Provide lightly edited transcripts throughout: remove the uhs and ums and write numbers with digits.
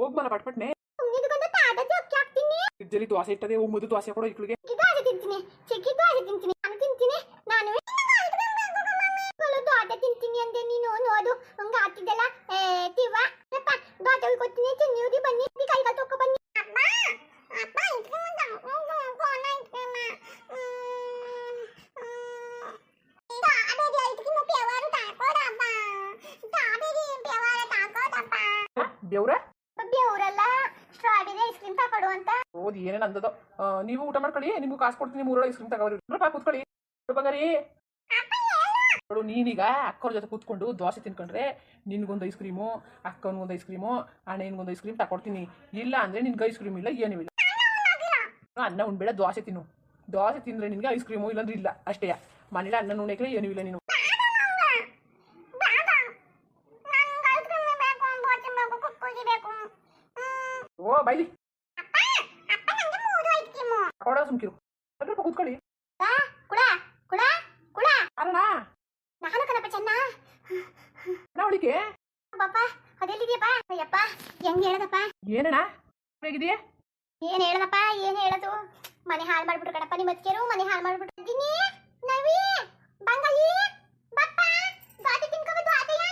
ಹೋಗ್ ಮನ ಪಟ್ಪಟ್ನೆ ಫ್ರಿಜ್ಜಲ್ಲಿ ದೋಸೆ ಇಟ್ಟದೆ ಹೋಗ್ ಮುದ್ದು ದೋಸೆ ಕೊಡೋ ಇಕ್ಳಿಗೆ ತಿಂತೀನಿ ಚಿಕ್ಕಿ ದೋಸೆ ತಿಂತೀನಿ ನಾನು ತಿಂತೀನಿ ನಾನು ದೋಸೆ ತಿಂತೀನಿ ಅಂದೆ ನೀನು ನೋಡು ಹಂಗ ಹಾಕಿದ್ದಲ್ಲ ತಿವ್ವ ದೋಸೆ ಕೊಡ್ತೀನಿ ತಿನ್ನಿವ್ರಿ ಬನ್ನಿ ಕೈಗ ತಕೊ ಬನ್ನಿ ಬೆವ್ರ ಬೆವ್ರಲ್ಲ ಸ್ಟ್ರಾಬೆರಿ ಐಸ್ ಕ್ರೀಮ್ ತಗೊಡು ಅಂತ ಓದಿ ಏನೇನು ಅಂದದೋ ನೀವು ಊಟ ಮಾಡ್ಕೊಳ್ಳಿ ನಿಮ್ಗೆ ಕಾಸು ಕೊಡ್ತೀನಿ 3 ಐಸ್ ಕ್ರೀಮ್ ತಗೋರಿ ರೂಪಾಯಿ ಕೂತ್ಕೊಳ್ಳಿ ಬಂಗಾರಿ ನೋಡು ನೀನೀಗ ಅಕ್ಕವ್ರ ಜೊತೆ ಕೂತ್ಕೊಂಡು ದೋಸೆ ತಿನ್ಕೊಂಡ್ರೆ ನಿನ್ಗೊಂದು ಐಸ್ ಕ್ರೀಮು ಅಕ್ಕನಿಗೊಂದು ಐಸ್ ಕ್ರೀಮು ಅಣ್ಣನಿಗೊಂದು ಐಸ್ ಕ್ರೀಮ್ ತಗೊಡ್ತೀನಿ ಇಲ್ಲ ಅಂದರೆ ನಿನ್ಗೆ ಐಸ್ ಕ್ರೀಮ್ ಇಲ್ಲ ಏನೂ ಇಲ್ಲ ಅನ್ನ ಉಣ್ಬೇಡ ದೋಸೆ ತಿನ್ನು ದೋಸೆ ತಿಂದರೆ ನಿನಗೆ ಐಸ್ ಕ್ರೀಮು ಇಲ್ಲಾಂದ್ರೆ ಇಲ್ಲ ಅಷ್ಟೇ ಮನೇಲಿ ಅನ್ನ ಉಣ್ಣಕ್ಕೆ ಏನೂ ಇಲ್ಲ ನೀನು ಓ ಬೈಲಿ ಕೊಡ ಸುಮ್ಕಿರು ಸ್ವಲ್ಪ ಕೂತ್ಕೊಳ್ಳಿ ಅಣ್ಣ ನಾನು ಕಣಪ್ಪ ಚೆನ್ನ ಅವಳಿಗೆ ಪಾಪ ಅದೆಲ್ಲಿದೆಯಪ್ಪ ಅಯ್ಯಪ್ಪ ಹೆಂಗ್ ಹೇಳದಪ್ಪ ಏನಣ್ಣ ಹೇಗಿದೆಯಾ ಏನ್ ಹೇಳದಪ್ಪ ಏನ್ ಹೇಳದು ಮನೆ ಹಾಳು ಮಾಡ್ಬಿಟ್ರು ಕಣಪ್ಪ ನಿಮ್ಮ ಅತ್ತಿಗೆರು ಮನೆ ಹಾಳು ಮಾಡ್ಬಿಟ್ರು ದಿನಿ ನವಿ ಬಂಗಾಯಿ ಬಪ್ಪ ದಾಟಿ ತಿನ್ಕೋಬೇಕು ಆತಯ್ಯ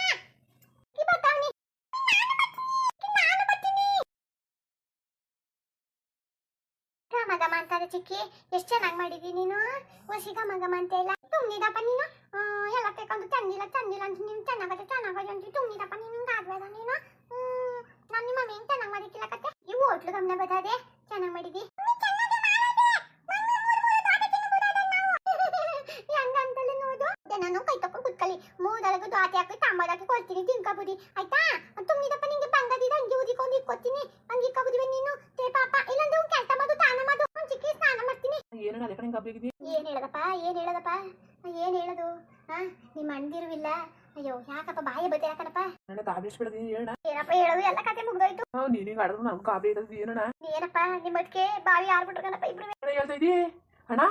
ಕಿ ಬರ್ತಾವ್ನಿ ನಾನು ಬರ್ತೀನಿ ಮಗ ಅಂತಾರೆ ಚಿಕ್ಕಿ ಎಷ್ಟು ಚೆನ್ನಾಗಿ ಮಾಡಿದಿ ನೀನು ಹೊಸಿಗ ಮಗ ಅಂತ ಇಲ್ಲ ತುಂಬಿದಪ್ಪ ನೀನು ಎಲ್ಲ ತೆಕೊಂಡು ತಣ್ಣಿಲ್ಲ ಅಂತ ನೀನು ಚೆನ್ನಾಗತ್ತೆ ಅಂತ ತುಂಬಿದಪ್ಪ ನೀನು ಹಿಂಗಾದ್ಬೇಡ ನೀನು ನಾನು ನಿಮ್ಮ ಮಮ್ಮಿ ಚೆನ್ನಾಗಿ ಮಾಡಿಕ್ಕಿಲ್ಲ ಕತ್ತೆ ಈ ಹೋಟ್ಲು ಗಮನ ಬರ್ತದೆ ಚೆನ್ನಾಗಿ ಮಾಡಿದಿ ಹೆಂಗಂತಲೇ ನೋಡು ನಾನು ಕೈ ತಕೊಂಡು ಕುತ್ಕೊಳ್ಳಿ ಮೂದಳಗೂ ದಾಟಿ ಹಾಕಿ ತಾಂಬಾರಾಕಿ ಕೊಡ್ತೀನಿ ತಿನ್ಕಬುದಿ ಆಯ್ತಾ ತುಂಬಿದಪ್ಪ ನಿಂಗೆ ಬಂಗದಿದ ಹಂಗೆ ಉದಿಕೊಂಡು ಇಕ್ಕೊತೀನಿ ಹಂಗೆ ಇಕ್ಕಬುದಿವೆ ನೀನು ತೇ ಪಾಪ ಇಲ್ಲಂದ್ರೆ ಕೆಲಸ ಮಾಡು ತಾನ ಮಾಡು ಚಿಕ್ಕಿ ಸ್ನಾನ ಮಾಡ್ತೀನಿ ಏನಣ್ಣ ಅದೇ ಕಡೆ ಗಾಬರಿಯಾಗಿದೆಯಾ ಏನ್ ಏನ್ ಹೇಳದು ನಿಮ್ಮ ಅಣ್ದಿರುವಿಲ್ಲ ಅಯ್ಯೋ ಯಾಕಪ್ಪ ಬಾಯಿ ಬತ್ತೀರ ಕಣಪ್ಪ ನನ್ನ ಗಾಬರಿ ಬಿಡೋದು ಹೇಳಣ್ಣ ಏನಪ್ಪ ಹೇಳೋದು ಎಲ್ಲ ಕತೆ ಮುಗ್ದೋಯ್ತು ನೀನು ಆಡಿದ್ರು ನಮ್ಗೆ ಗಾಬರಿ ಇರೋದು ಏನಣ್ಣ ಏನಪ್ಪ ನಿಮ್ಮ ಅದಕ್ಕೆ ಬಾವಿ ಆರ್ಬಿಟ್ರು ಕಣಪ್ಪ ಇಬ್ರು ಹೇಳ್ತಾ ಇದೀಯ ಅಣ್ಣ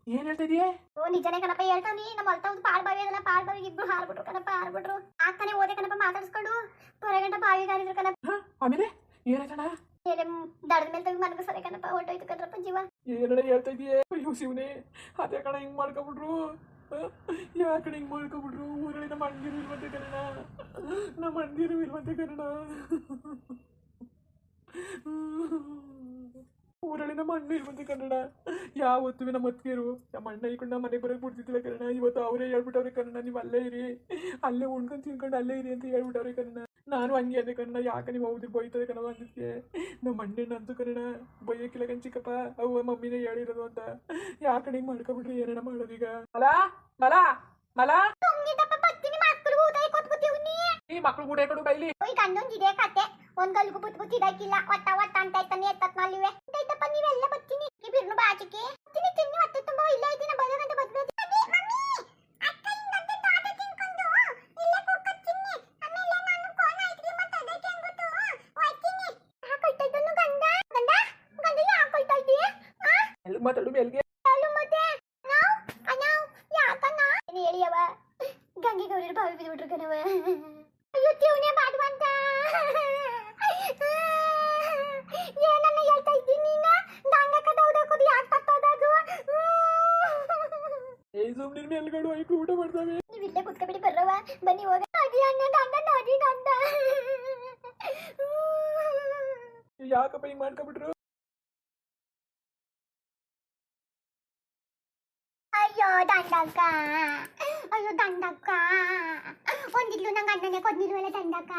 ಏನ್ ಹೇಳ್ತಾ ಇದೀಯ ಓ ನಿಜನೇ ಕಣಪ್ಪ ಹೇಳ್ತಾವ್ನಿ ನಮ್ಮ ಹೊಲ್ತ ಒಂದು ಪಾಳ್ ಬಾವಿ ಅದಲ್ಲ ಪಾಳ್ ಬಾವಿಗೆ ಇಬ್ರು ಹಾರ್ಬಿಟ್ರು ಕಣಪ್ಪ ಹಾರ್ಬಿಟ್ರು ಆಗ್ತಾನೆ ಓದೆ ಕಣಪ್ಪ ಮಾತಾಡ್ಸ್ಕೊಂಡು ಹೊರಗಂಟ ಬಾವಿಗಾರಿದ್ರು ಕಣಪ್ಪ ಆಮೇಲೆ ಏನಾಯ್ತಣ್ಣ ದಡದ ಮೇಲೆ ತೆಗೆದು ಮನಗ ಸರಿ ಕಣಪ್ಪ ಹೊರಟೋಯ್ತು ಕಣ್ರಪ್ಪ ಜೀವ ಏನಣ್ಣ ಹೇಳ್ತಾ ಇದೀಯ ಅಯ್ಯೋ ಶಿವನೇ ಅದೇ ಕಣ ಹಿಂಗ್ ಮಾಡ್ಕೊಬಿಟ್ರು ಯಾಕಡೆ ಹಿಂಗ್ ಮಾಡ್ಕೊಬಿಟ್ರು ಊರಲ್ಲಿ ನಮ್ಮ ಅಣ್ಣಿರು ಇಲ್ವಂತೆ ಕಣ ನಮ್ಮ ಅಣ್ಣಿರು ಇಲ್ವಂತೆ ಕಣ ಊರಲ್ಲಿ ನಮ್ಮ ಅಣ್ಣ ಇಲ್ವಂತೆ ಕನ್ನಡ ಯಾವತ್ತು ನಮ್ಮ ಅತ್ತಿಗೆರು ನಮ್ಮ ಅಣ್ಣ ಇಕೊಂಡು ನಮ್ಮ ಮನೆಗೆ ಬರೋಕೆ ಬಿಡ್ತಿದ್ದಿಲ್ಲ ಕನ್ನಡ ಇವತ್ತು ಅವರೇ ಹೇಳ್ಬಿಟ್ಟವ್ರೆ ಕನ್ನಡ ನೀವು ಅಲ್ಲೇ ಇರಿ ಅಲ್ಲೇ ಉಣ್ಕೊಂಡು ತಿನ್ಕೊಂಡು ಅಲ್ಲೇ ಇರಿ ಅಂತ ಹೇಳ್ಬಿಟ್ಟವ್ರೆ ಕನ್ನಡ ನಾನು ಹಂಗೆ ಅದೇ ಕನ್ನಡ ಯಾಕೆ ನೀವು ಹೌದು ಬೈತದೆ ಕನ್ನಡ ಅಂದಿದ್ದೆ ನಮ್ಮ ಅಣ್ಣನ ಅಂತೂ ಕನ್ನಡ ಬೈಯಕ್ಕಿಲ್ಲ ಕಣ್ ಚಿಕ್ಕಪ್ಪ ಅವ ಮಮ್ಮಿನೇ ಹೇಳಿರೋದು ಅಂತ ಯಾಕೆ ಹಿಂಗೆ ಮಾಡ್ಕೊಬಿಟ್ರಿ ಏನಣ್ಣ ಮಾಡೋದೀಗ ಮಲ ಮಲ ಮಲ ಈ ಮಕ್ಳು ಕೂಡ ಕಡು ಬೈಲಿ ಕಣ್ಣೊಂದಿದೆ ಕತೆ ಒಂದ್ ಗಲ್ಗು ಬುತ್ ಬುತ್ ಇದಾಕಿಲ್ಲ ಒತ್ತ ಒತ್ತ ಅಂತ ಇರ್ತಾನೆ ಎತ್ತತ್ನಲ್ಲಿವೆ ಆಯ್ತಪ್ಪ ನೀವೆಲ್ಲ ಬರ್ತೀನಿ ಬಿರ್ನು ಬಾಚಿಕೆ ತಿನ್ನಿ ಹೊಟ್ಟೆ ತುಂಬಾ ಇಲ್ಲ ಇದೀನ ಬರೋಗಂತ ಬರ್ಬೇಕು ಮಾತಾಡು ಮೇಲ್ಗೆ ಹೇಳಿಯವ ಗಂಗೆ ಗೌರಿ ಬಾವಿ ಬಿದ್ಬಿಟ್ರು ಕಣವ ಅಯ್ಯೋ ತಿವ್ನೆ ಮಾಡುವಂತ ಏನನ್ನ ಹೇಳ್ತಾ ಇದ್ದೀನಿ ನೀನು ಗಂಗಕ್ಕ ದೌಡಕೋದು ಯಾಕೆ ತಟ್ಟೋದದು ಸುಮ್ಮನೆ ಮೇಲ್ಗಡೆ ಐಕ್ಳು ಊಟ ಮಾಡ್ತಾವೆ ನೀವು ಇಲ್ಲೇ ಕುತ್ಕೊಬಿಡಿ ಬರ್ರವ ಬನ್ನಿ ಹೋಗ ನೋಡಿ ಅಣ್ಣ ನೋಡಿ ಗಂಡ ಯಾಕಪ್ಪ ಹಿಂಗ್ ಮಾಡ್ಕೊಬಿಟ್ರು ಅಯ್ಯೋ ದಂಡಕ್ಕ ಒಂದಿಗ್ಲು ನಂಗೆ ಅಣ್ಣನೇ ಕೊದ್ನಿಲ್ವಲ್ಲ ದಂಡಕ್ಕ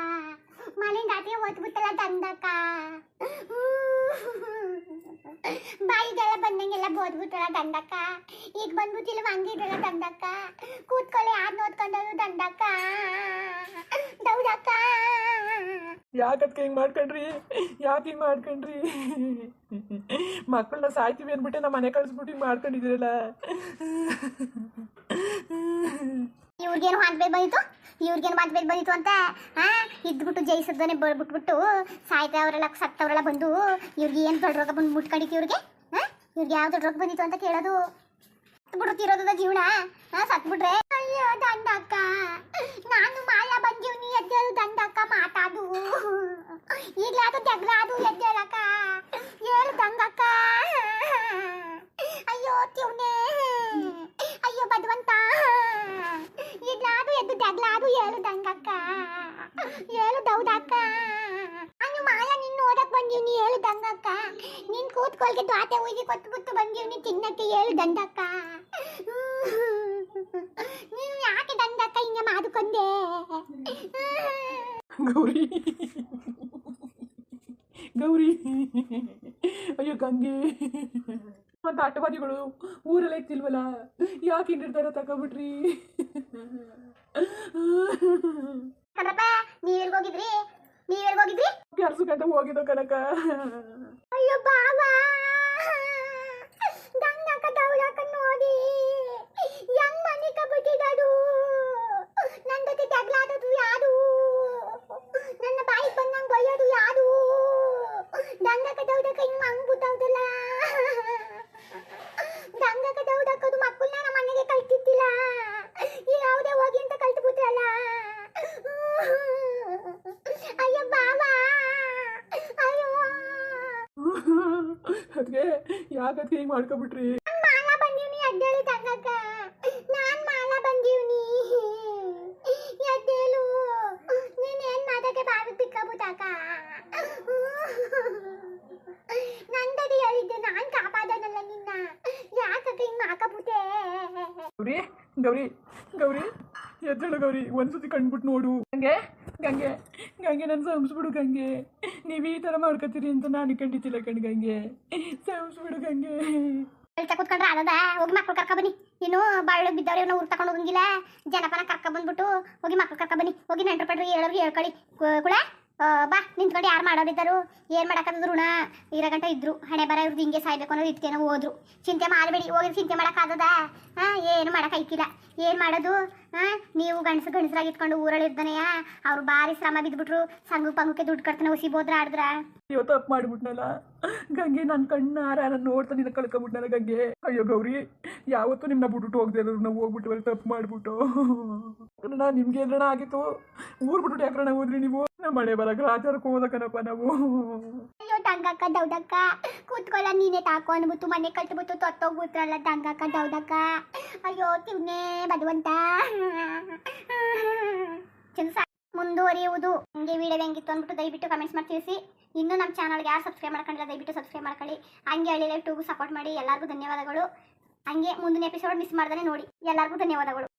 ಮನೆಯಿಂದ ಆಚೆ ಓದ್ಬಿಟ್ಟಲ್ಲ ದಂಡಕ್ಕ ಬಾಯಿಗೆಲ್ಲ ಬಂದಂಗೆಲ್ಲ ಬೋದ್ಬಿಟ್ಟಲ್ಲ ದಂಡಕ್ಕ ಈಗ ಬಂದ್ಬಿಟ್ಟಿಲ್ಲ ಹಂಗಿದ್ರಲ್ಲ ದಂಡಕ್ಕ ಕೂತ್ಕೊಳ್ಳಿ ಯಾರು ನೋಡ್ಕೊಂಡರು ದಂಡಕ್ಕ ದೌಡಕ್ಕ ಯಾಕದ್ಕೆ ಹಿಂಗ್ ಮಾಡ್ಕೊಂಡ್ರಿ ಯಾಕೆ ಹಿಂಗ್ ಮಾಡ್ಕೊಂಡ್ರಿ ಮಕ್ಕಳನ್ನ ಸಾಯ್ತೀವಿ ಅನ್ಬಿಟ್ಟೆ ನಮ್ಮ ಮನೆ ಕಳಿಸ್ಬಿಟ್ಟು ಹಿಂಗ್ ಮಾಡ್ಕೊಂಡಿದ್ದೀರಲ್ಲ ಇವ್ರಿಗೇನು ಮಾತ್ಬೇದ್ ಬಂದಿತ್ತು ಅಂತ ಇದ್ಬಿಟ್ಟು ಜಯಿಸಿದ್ವನೆ ಬರ್ಬಿಟ್ಬಿಟ್ಟು ಸಾಯ್ತವ್ರೆಲ್ಲ ಸತ್ತವ್ರೆಲ್ಲ ಬಂದು ಇವ್ರಿಗೆ ಏನು ದೊಡ್ಡ ರೋಗ ಬಂದು ಮುಟ್ಕೊಂಡಿತ್ತು ಇವ್ರಿಗೆ ಯಾವ ದೊಡ್ಡ ರೋಗ ಬಂದಿತ್ತು ಅಂತ ಕೇಳೋದು ಬಿಡುತ್ತಿರೋದ ಜೀವನ ಸತ್ಬಿಟ್ರೆ ಅಯ್ಯೋ ದಂಡಕ್ಕ ನಾನು ಮಾಲ ಬಂದೀವ್ನಿ ಎದ್ದೇಳು ದಂಡಕ್ಕ ಮಾತಾಡು ಈಗ್ಲಾದು ಜಗ್ಲಾದು ಎದ್ದೇಳಕ್ಕ ಹೇಳು ದಂಗಕ್ಕ ಅಯ್ಯೋ ತಿವ್ನೆ ಅಯ್ಯೋ ಭಗವಂತ ಈಗ್ಲಾದು ಎದ್ದು ಜಗ್ಲಾದು ಹೇಳು ದಂಗಕ್ಕ ಹೇಳು ದೌದಕ್ಕ ನಾನು ಮಾಲ ನಿನ್ನ ನೋಡಕ್ ಬಂದೀವ್ನಿ ಹೇಳು ದಂಗಕ್ಕ ನೀನ್ ಕೂತ್ಕೊಳ್ಗೆ ದ್ವಾತೆ ಹೋಗಿ ಕೊಟ್ಬಿಟ್ಟು ಬಂದೀವ್ನಿ ತಿನ್ನಕ್ಕೆ ಹೇಳು ದಂಡಕ್ಕ ನೀನು ಯಾಕೆ ದಂಡಕ್ಕ ಹಿಂಗೆ ಮಾಡಿಕೊಂಡೆ ಗೌರಿ ಗೌರಿ ಅಯ್ಯೋ ಗಂಗೆ ಮತ್ತು ಆಟವಾದಿಗಳು ಊರಲ್ಲೇ ಇತ್ತಿಲ್ವಲ್ಲ ಯಾಕೆ ನಿರ್ಧಾರ ತಗೊಬಿಟ್ರಿ ಕಣಪ್ಪ ನೀವೆಲ್ಗೆ ಹೋಗಿದ್ರಿ ಕೆಲ್ಸಕ್ಕಂತ ಹೋಗಿದ್ದೋ ಕನಕ ಅಯ್ಯೋ ಬಾಬಾ ದಂಡಕ್ಕ ದೌಡಕ್ಕ ನೋಡಿ ಹೆಂಗ್ ಮನಿಕ ಬಿಟ್ಟಿದ್ದು ನನ್ನ ಜೊತೆ ಜಗಳಾಡೋದು ಯಾರು ನನ್ನ ಬಾಯಿ ಬಂದಂಗ್ ಬೈಯೋದು ಯಾರು ದಂಡಕ್ಕ ದೌಡಕ್ಕ ಹಿಂಗ್ ಹಂಗ್ಬಿಟ್ಟವ್ದಲ್ಲ ದಂಡಕ್ಕ ದೌಡಕ್ಕದು ಮಕ್ಕಳನ್ನ ನಮ್ಮ ಮನೆಗೆ ಕಳ್ತಿದ್ದಿಲ್ಲ ಯಾವುದೇ ಹೋಗಿ ಅಂತ ಕಳ್ತಿಬಿಟ್ರಲ್ಲ ಅಯ್ಯೋ ಬಾಬಾ ಅಯ್ಯೋ ಅದಕ್ಕೆ ಯಾಕದಕ್ಕೆ ಹಿಂಗೆ ಮಾಡ್ಕೊಬಿಟ್ರಿ ಮಾಲ ಬಂದೀವ್ನಿ ಎದ್ದೇಳು ದಂಗಕ್ಕ ನಾನ್ ಮಾಲ ಬಂದೀವ್ನಿ ಎದ್ದೇಳು ನೀನೇನ್ ಮಾತಕ್ಕೆ ಬಾವಿ ಬಿಕ್ಕಬಿಟ್ಟಾಕ ನಂದದಿ ಹೇಳಿದ್ದೆ ನಾನ್ ಕಾಪಾಡನಲ್ಲ ನಿನ್ನ ಯಾಕಕ್ಕೆ ಹಿಂಗ್ ಹಾಕಬಿಟ್ಟೆ ಗೌರಿ ಗೌರಿ ಗೌರಿ ಎದ್ದೇಳು ಗೌರಿ ಒಂದ್ಸತಿ ಕಣ್ಬಿಟ್ಟು ನೋಡು ಗಂಗೆ ಗಂಗೆ ಗಂಗೆ ನಾನು ಸಂಸ್ಬಿಡು ಗಂಗೆ ನೀವು ಈ ಥರ ಮಾಡ್ಕೊತೀರಿ ಅಂತ ನಾನು ಕಂಡಿದ್ದಿಲ್ಲ ಗಂಗೆ ಸಂಸ್ಬಿಡು ಗಂಗೆ ಕೆಲ್ಸ ಕೂತ್ಕೊಂಡ್ರೆ ಅದದ ಹೋಗಿ ಮಕ್ಳು ಕರ್ಕ ಬನ್ನಿ ನೀನು ಬಾಳು ಬಿದ್ದವ್ರೆ ಇವ್ನ ಊರ್ ತಗೊಂಡು ಹೋಗಂಗಿಲ್ಲ ಜನಪನ ಕರ್ಕ ಬಂದ್ಬಿಟ್ಟು ಹೋಗಿ ಮಕ್ಳು ಕರ್ಕ ಬನ್ನಿ ಹೋಗಿ ನೆಂಟ್ರು ಪಡ್ರಿ ಹೇಳೋರಿಗೆ ಹೇಳ್ಕೊಳ್ಳಿ ಕುಳ ಬಾ ನಿಂತ್ಕೊಂಡು ಯಾರು ಮಾಡೋರಿದ್ದರು ಏನು ಮಾಡಕ್ಕಾದ್ರು ಋಣ ಇರೋ ಗಂಟ ಇದ್ರು ಹಣೆ ಬರ ಇವ್ರದ್ದು ಹಿಂಗೆ ಸಾಯ್ಬೇಕು ಅನ್ನೋದು ಇದಕ್ಕೇನೋ ಹೋದ್ರು ಚಿಂತೆ ಮಾಡಬೇಡಿ ಹೋಗಿ ಚಿಂತೆ ಮಾಡೋಕ್ಕಾಗದ ಏನು ಮಾಡೋಕ್ಕಾಯ್ಕಿಲ್ಲ ಏನು ಮಾಡೋದು ನೀವು ಗಂಡಸರಾಗಿ ಇಟ್ಕೊಂಡು ಊರಲ್ಲಿ ಇರ್ತಾನೆಯ ಅವ್ರು ಭಾರಿ ಶ್ರಮ ಬಿದ್ದುಬಿಟ್ರು ಸಂಗು ಪಂಗುಕ್ಕೆ ದುಡ್ಡು ಕಟ್ತಾನೆ ಹುಸಿಬೋದ್ರ ಆಡಿದ್ರ ಅಯ್ಯೋ ತಪ್ಪು ಮಾಡ್ಬಿಟ್ನಲ್ಲ ಗಂಗೆ ನನ್ನ ಕಣ್ಣಾರ ನಾನು ನೋಡ್ತಾ ನಿನ್ನ ಕಳ್ಕೊಂಬಿಟ್ನಲ್ಲ ಗಂಗೆ ಅಯ್ಯೋ ಗೌರಿ ಯಾವತ್ತೂ ನಿಮ್ಮನ್ನ ಬಿಟ್ಬಿಟ್ಟು ಹೋಗ್ದೆ ನಾವು ಹೋಗ್ಬಿಟ್ಟು ತಪ್ಪು ಮಾಡ್ಬಿಟ್ಟು ನಾನು ನಿಮ್ಗೆ ಏನಾರ ಆಗಿತ್ತು ಊರು ಬಿಟ್ಬಿಟ್ಟು ಯಾಕ್ರಣ ಹೋದ್ರಿ ನೀವು ನಮ್ಮ ಮನೆ ಬರಕ್ಕೆ ರಾಜಾರಕ್ಕೆ ಹೋದಕ್ಕನಪ್ಪ ನಾವು ಅಯ್ಯೋ ದಂಗಕ್ಕ ದೌಡಕ್ಕ ಕೂತ್ಕೊಳ್ಳ ನೀನೇ ತಾಕೋ ಅನ್ಬಿಟ್ಟು ಮನೆ ಕಟ್ಬಿಟ್ಟು ತೊತ್ತೋಗ್ಬಿಟ್ರಲ್ಲ ದಂಗಕ್ಕ ದೌಡಕ್ಕ ಅಯ್ಯೋ ತಿವ್ನೆ ಭಗವಂತ ಮುಂದುವರಿಯುವುದು ನಿಮಗೆ ವಿಡಿಯೋ ಹೆಂಗಿತ್ತು ಅಂದ್ಬಿಟ್ಟು ದಯವಿಟ್ಟು ಕಮೆಂಟ್ಸ್ ಮಾಡಿ ತಿಳಿಸಿ ಇನ್ನೂ ನಮ್ಮ ಚಾನಲ್ಗೆ ಯಾರು ಸಬ್ಸ್ಕ್ರೈಬ್ ಮಾಡ್ಕೊಂಡಿಲ್ಲ ದಯವಿಟ್ಟು ಸಬ್ಸ್ಕ್ರೈಬ್ ಮಾಡ್ಕೊಳ್ಳಿ ಹಂಗೆ ಹಳ್ಳಿ ಲೈವ್ 2ಗೂ ಸಪೋರ್ಟ್ ಮಾಡಿ ಎಲ್ಲರಿಗೂ ಧನ್ಯವಾದಗಳು ಹಂಗೆ ಮುಂದಿನ ಎಪಿಸೋಡ್ ಮಿಸ್ ಮಾಡ್ದೇ ನೋಡಿ ಎಲ್ಲರಿಗೂ ಧನ್ಯವಾದಗಳು